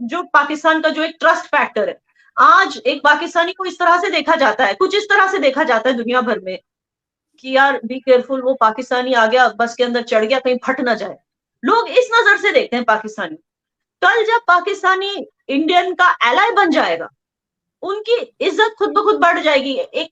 जो पाकिस्तान का जो एक ट्रस्ट फैक्टर है, आज एक पाकिस्तानी को इस तरह से देखा जाता है, कुछ इस तरह से देखा जाता है दुनिया भर में कि यार बी केयरफुल, वो पाकिस्तानी आ गया, बस के अंदर चढ़ गया, कहीं फट ना जाए। लोग इस नजर से देखते हैं पाकिस्तानी। कल जब पाकिस्तानी इंडियन का एलाय बन जाएगा, उनकी इज्जत खुद ब खुद बढ़ जाएगी, एक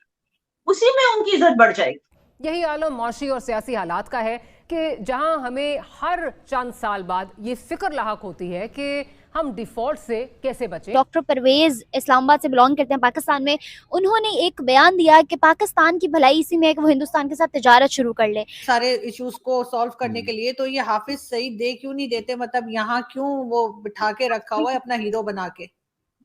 उसी में उनकी इज्जत बढ़ जाएगी। यही आलम मौशी और सियासी हालात का है कि जहां हमें हर चंद साल बाद ये फिक्र लाहक होती है कि हम डिफॉल्ट से कैसे बचें। डॉक्टर परवेज इस्लामाबाद से बिलोंग करते हैं पाकिस्तान में। उन्होंने एक बयान दिया कि पाकिस्तान की भलाई इसी में है कि वो हिंदुस्तान के साथ तिजारत शुरू कर ले सारे इश्यूज को सॉल्व करने के लिए। तो ये हाफिज सईद दे क्यों नहीं देते, मतलब यहाँ क्यों वो बिठा के रखा हुआ है अपना हीरो बना के?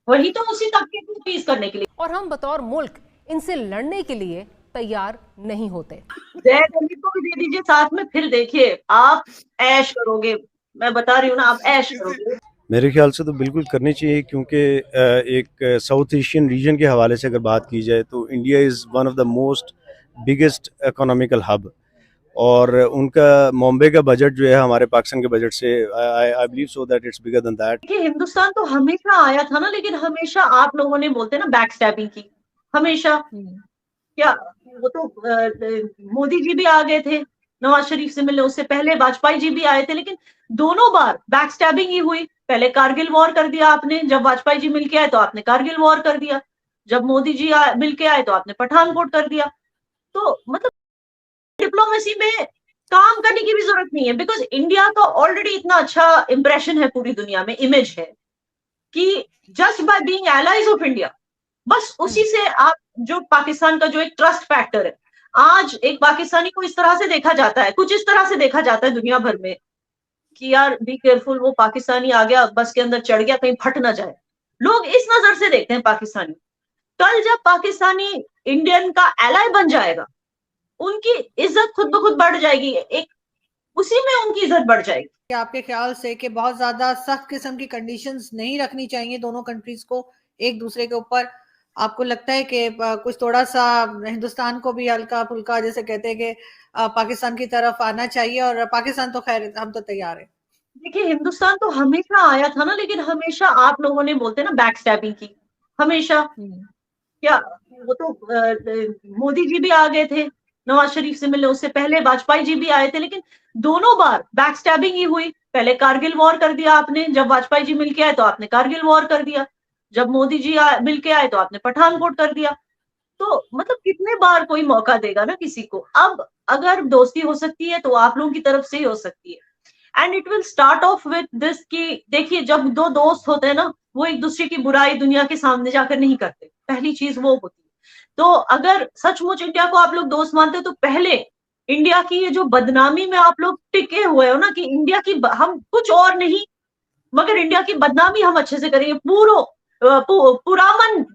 वही तो उसी तबके को अपीज करने के लिए। और हम बतौर मुल्क इनसे लड़ने के लिए तैयार नहीं होते। जय दिल्ली को भी दे दीजिए साथ में, फिर देखिए आप ऐश करोगे। मैं बता रही हूँ ना, आप ऐश करोगे। मेरे ख्याल से तो बिल्कुल करनी चाहिए, क्योंकि एक साउथ एशियन रीजन के हवाले से अगर बात की जाए तो India is one of the most biggest economical hub, और उनका बॉम्बे का बजट जो है हमारे पाकिस्तान के बजट से I believe so that it's bigger than that. देखिए हिंदुस्तान तो हमेशा आया था ना, लेकिन हमेशा आप लोगों ने बोलते हैं ना बैक स्टैबिंग की, हमेशा। क्या वो तो मोदी जी भी आ गए थे नवाज शरीफ से मिलने, उससे पहले वाजपेयी जी भी आए थे, लेकिन दोनों बार बैक स्टैबिंग ही हुई। पहले कारगिल वॉर कर दिया आपने, जब वाजपेयी जी मिलके आए तो आपने कारगिल वॉर कर दिया, जब मोदी जी मिलके आए तो आपने पठानकोट कर दिया। तो मतलब डिप्लोमेसी में काम करने की भी जरूरत नहीं है, बिकॉज इंडिया का ऑलरेडी इतना अच्छा इंप्रेशन है पूरी दुनिया में, इमेज है कि just by being allies of India, बस उसी से आप जो पाकिस्तान का जो एक ट्रस्ट फैक्टर है, आज एक पाकिस्तानी को इस तरह से देखा जाता है, कुछ इस तरह से देखा जाता है दुनिया भर में कि यार बी केयरफुल, वो पाकिस्तानी आ गया, बस के अंदर चढ़ गया, कहीं फट ना जाए। लोग इस नजर से देखते हैं पाकिस्तानी। कल जब पाकिस्तानी इंडियन का एलाय बन जाएगा, उनकी इज्जत खुद ब खुद बढ़ जाएगी, एक उसी में उनकी इज्जत बढ़ जाएगी। आपके ख्याल से कि बहुत ज्यादा सख्त किस्म की कंडीशंस नहीं रखनी चाहिए दोनों कंट्रीज को एक दूसरे के ऊपर? आपको लगता है कि कुछ थोड़ा सा हिंदुस्तान को भी हल्का फुल्का, जैसे कहते हैं कि पाकिस्तान की तरफ आना चाहिए? और पाकिस्तान तो खैर हम तो तैयार है। देखिए हिंदुस्तान तो हमेशा आया था ना, लेकिन हमेशा आप लोगों ने बोलते हैं ना बैक स्टैबिंग की, हमेशा। क्या वो तो मोदी जी भी आ गए थे नवाज शरीफ से मिलने, उससे पहले वाजपेयी जी भी आए थे, लेकिन दोनों बार बैक स्टैबिंग ही हुई। पहले कारगिल वॉर कर दिया आपने, जब वाजपेयी जी मिलके आए तो आपने कारगिल वॉर कर दिया, जब मोदी जी मिलके आए तो आपने पठानकोट कर दिया। तो मतलब कितने बार कोई मौका देगा ना किसी को। अब अगर दोस्ती हो सकती है तो आप लोगों की तरफ से ही हो सकती है, and it will start of with this कि देखिए जब दो दोस्त होते हैं ना, वो एक दूसरे की बुराई दुनिया के सामने जाकर नहीं करते, पहली चीज वो होती है। तो अगर सचमुच इंडिया को आप लोग दोस्त मानते हो तो पहले इंडिया की ये जो बदनामी में आप लोग टिके हुए हो ना कि इंडिया की हम कुछ और नहीं मगर इंडिया की बदनामी हम अच्छे से करेंगे, पुरामन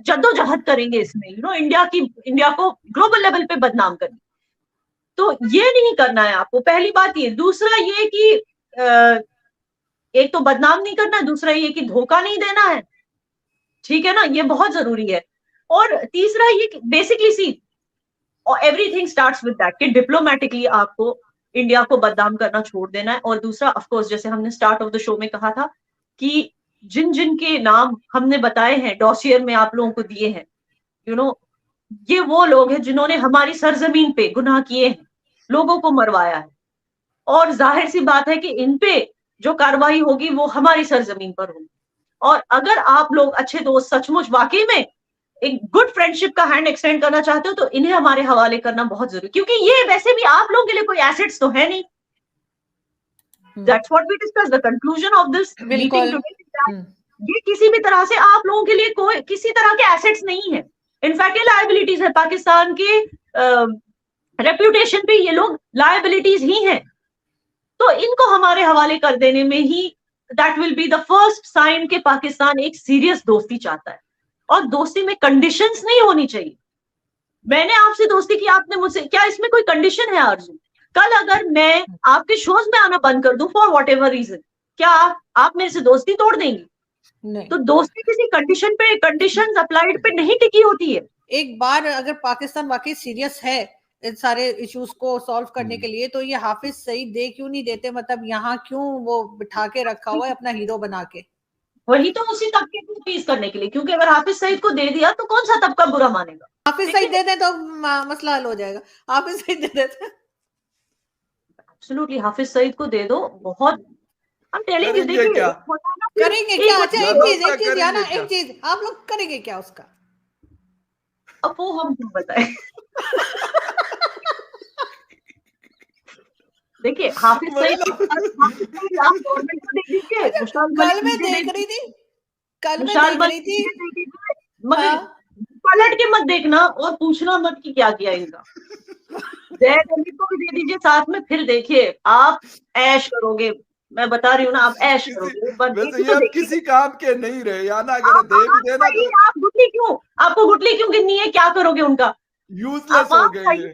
जद्दोजहद करेंगे इसमें, इंडिया को ग्लोबल लेवल पे बदनाम करेंगे। तो ये नहीं करना है आपको, पहली बात ये। दूसरा ये कि एक तो बदनाम नहीं करना है, दूसरा ये कि धोखा नहीं देना है, ठीक है ना, ये बहुत जरूरी है। और तीसरा ये कि basically see everything starts with that कि डिप्लोमेटिकली आपको इंडिया को बदनाम करना छोड़ देना है। और दूसरा ऑफ कोर्स जैसे हमने स्टार्ट ऑफ द शो में कहा था कि जिन जिन के नाम हमने बताए हैं डॉसियर में आप लोगों को दिए हैं, यू नो ये वो लोग हैं जिन्होंने हमारी सरजमीन पे गुनाह किए हैं, लोगों को मरवाया है, और जाहिर सी बात है कि इन पे जो कार्रवाई होगी वो हमारी सरजमीन पर होगी। और अगर आप लोग अच्छे दोस्त सचमुच वाकई में एक गुड फ्रेंडशिप का हैंड एक्सटेंड करना चाहते हो तो इन्हें हमारे हवाले करना बहुत जरूरी, क्योंकि ये वैसे भी आप लोगों के लिए कोई एसेट्स तो है नहीं। That's what we discuss the conclusion of this meeting today. ये किसी भी तरह से आप लोगों के लिए कोई किसी तरह के एसेट्स नहीं है, इनफैक्ट ये लायबिलिटीज है। पाकिस्तान के रेप्यूटेशन पे ये लोग लायबिलिटीज ही हैं। तो इनको हमारे हवाले कर देने में ही that will be the first sign कि पाकिस्तान एक सीरियस दोस्ती चाहता है, और दोस्ती में कंडीशंस नहीं होनी चाहिए। मैंने आपसे दोस्ती की, आपने मुझसे, क्या इसमें कोई कंडीशन है आरजू? कल अगर मैं आपके शोज में आना बंद कर दूं फॉर वॉट एवर रीजन, क्या आप मेरे से दोस्ती तोड़ देंगी? नहीं। तो दोस्ती किसी कंडीशन पे, कंडीशंस अप्लाइड पे नहीं टिकी होती है। एक बार अगर पाकिस्तान वाकई सीरियस है इन सारे इश्यूज को सॉल्व करने के लिए, तो ये हाफिज सईद दे क्यों नहीं देते, मतलब यहाँ क्यों वो बिठा के रखा हुआ है अपना हीरो बना के? वही तो उसी तबके को अपीज करने के लिए, क्योंकि अगर हाफिज सईद को दे दिया तो कौन सा तबका बुरा मानेगा। हाफिज सईद दे दें तो मसला हल हो जाएगा, हाफिज सईद दे देते। एब्सोल्युटली हाफिज सईद को दे दो, बहुत हम टेलिंग यू, करेंगे क्या? करेंगे क्या? अच्छा एक चीज करेंगे याना, क्या? एक चीज आप लोग करेंगे क्या उसका? अब वो हम क्यों बताएं। देखिए हाफिज सईद आप गवर्नमेंट को दे दीजिए, कल मैं देख रही थी, मगर हाँ। पलट के मत देखना और पूछना मत कि क्या किया इनका। जय दिल्ली को भी दे दीजिए साथ में, फिर देखिए आप ऐश करोगे, मैं बता रही हूँ ना, आप ऐश करोगे। वैसे ये आप किसी काम के नहीं रहे या ना, अगर दे भी देना तो आप गुटली क्यों, आपको गुटली क्यों गिननी है, क्या करोगे उनका? यूजलेस हो गए ये,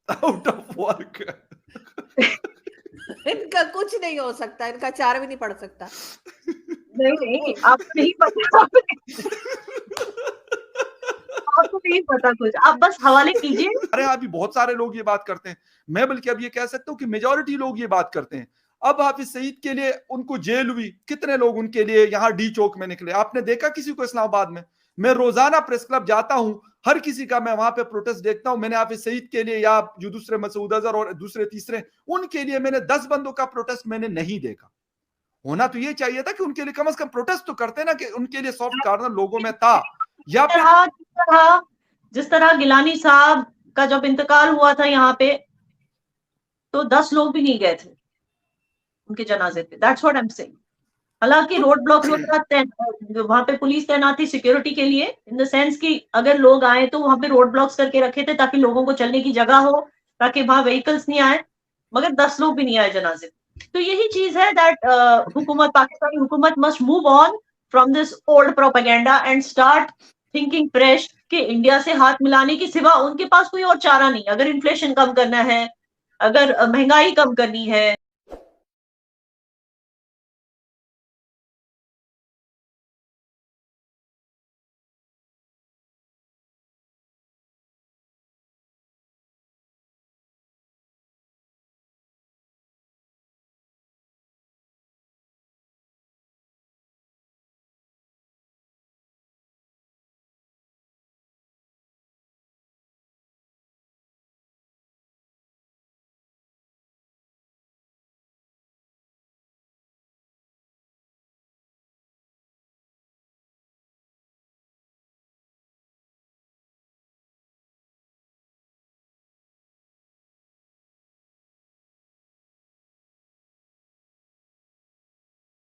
आउट ऑफ वर्क। इनका कुछ नहीं हो सकता, इनका चार भी नहीं पड़ सकता। नहीं आपको नहीं पता, आपको नहीं पता कुछ, आप बस हवाले कीजिए। अरे अभी बहुत सारे लोग ये बात करते हैं, मैं बल्कि अब ये कह सकता हूँ कि मेजॉरिटी लोग ये बात करते हैं। अब हाफिज सईद के लिए उनको जेल हुई, कितने लोग उनके लिए यहाँ डी चौक में निकले, आपने देखा किसी को इस्लामाबाद में? मैं रोजाना प्रेस क्लब जाता हूं, हर किसी का मैं वहां पे प्रोटेस्ट देखता हूं। मैंने हाफिज सईद के लिए या जो दूसरे मसूद अजहर और दूसरे तीसरे, उनके लिए मैंने 10 बंदों का प्रोटेस्ट मैंने नहीं देखा। होना तो ये चाहिए था कि उनके लिए कम से कम प्रोटेस्ट तो करते ना, कि उनके लिए सॉफ्ट कॉर्नर लोगों में था। या फिर जिस तरह गिलानी साहब का जब इंतकाल हुआ था यहाँ पे, तो 10 लोग भी नहीं गए थे उनके जनाजे पे। That's what I am saying. हालांकि रोड ब्लॉक वहां पे पुलिस तैनात थी सिक्योरिटी के लिए, इन द सेंस कि अगर लोग आए तो वहां पे रोड ब्लॉक्स करके रखे थे ताकि लोगों को चलने की जगह हो, ताकि वहां व्हीकल्स नहीं आए, मगर 10 लोग भी नहीं आए जनाजे। तो यही चीज है दैट हुकूमत, पाकिस्तानी हुकूमत must move on from this old propaganda and start thinking fresh, कि इंडिया से हाथ मिलाने के सिवा उनके पास कोई और चारा नहीं। अगर इन्फ्लेशन कम करना है, अगर महंगाई कम करनी है,